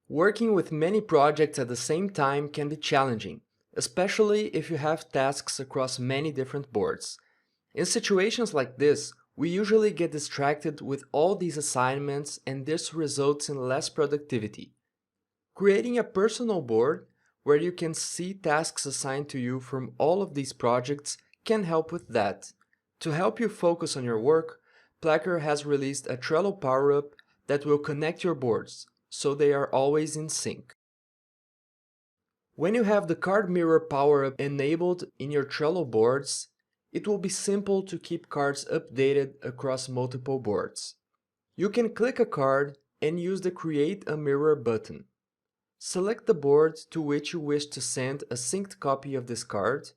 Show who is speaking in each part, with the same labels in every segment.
Speaker 1: Working with many projects at the same time can be challenging, especially if you have tasks across many different boards. In situations like this, we usually get distracted with all these assignments and this results in less productivity. Creating a personal board where you can see tasks assigned to you from all of these projects can help with that. To help you focus on your work, Placker has released a Trello Power-Up that will connect your boards, so they are always in sync. When you have the Card Mirror Power-Up enabled in your Trello boards, it will be simple to keep cards updated across multiple boards. You can click a card and use the Create a Mirror button. Select the board to which you wish to send a synced copy of this card.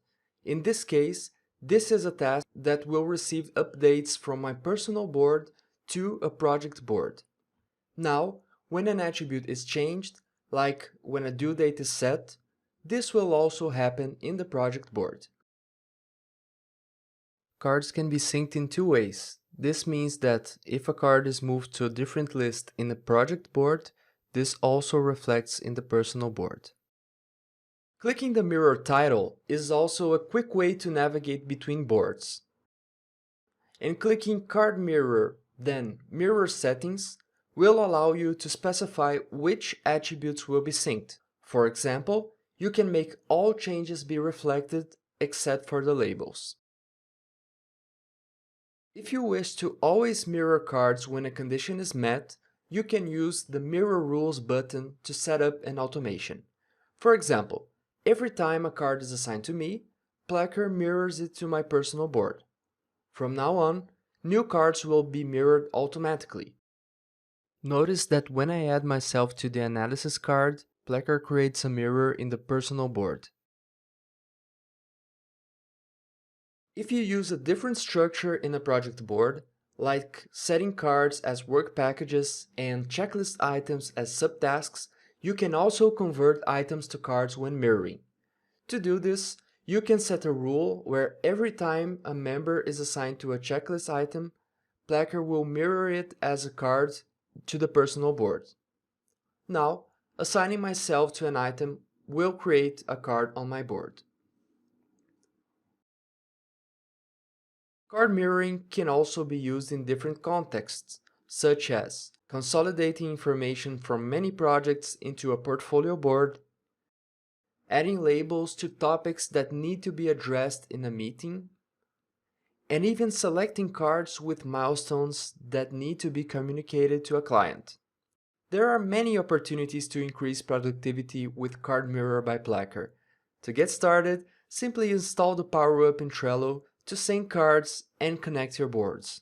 Speaker 1: In this case, this is a task that will receive updates from my personal board to a project board. Now, when an attribute is changed, like when a due date is set, this will also happen in the project board. Cards can be synced in two ways. This means that if a card is moved to a different list in the project board, this also reflects in the personal board. Clicking the mirror title is also a quick way to navigate between boards. And clicking Card Mirror, then Mirror Settings, will allow you to specify which attributes will be synced. For example, you can make all changes be reflected except for the labels. If you wish to always mirror cards when a condition is met, you can use the Mirror Rules button to set up an automation. For example, every time a card is assigned to me, Placker mirrors it to my personal board. From now on, new cards will be mirrored automatically. Notice that when I add myself to the analysis card, Placker creates a mirror in the personal board. If you use a different structure in a project board, like setting cards as work packages and checklist items as subtasks, you can also convert items to cards when mirroring. To do this, you can set a rule where every time a member is assigned to a checklist item, Placker will mirror it as a card to the personal board. Now, assigning myself to an item will create a card on my board. Card mirroring can also be used in different contexts, such as consolidating information from many projects into a portfolio board, adding labels to topics that need to be addressed in a meeting, and even selecting cards with milestones that need to be communicated to a client. There are many opportunities to increase productivity with Card Mirror by Placker. To get started, simply install the Power-Up in Trello to sync cards and connect your boards.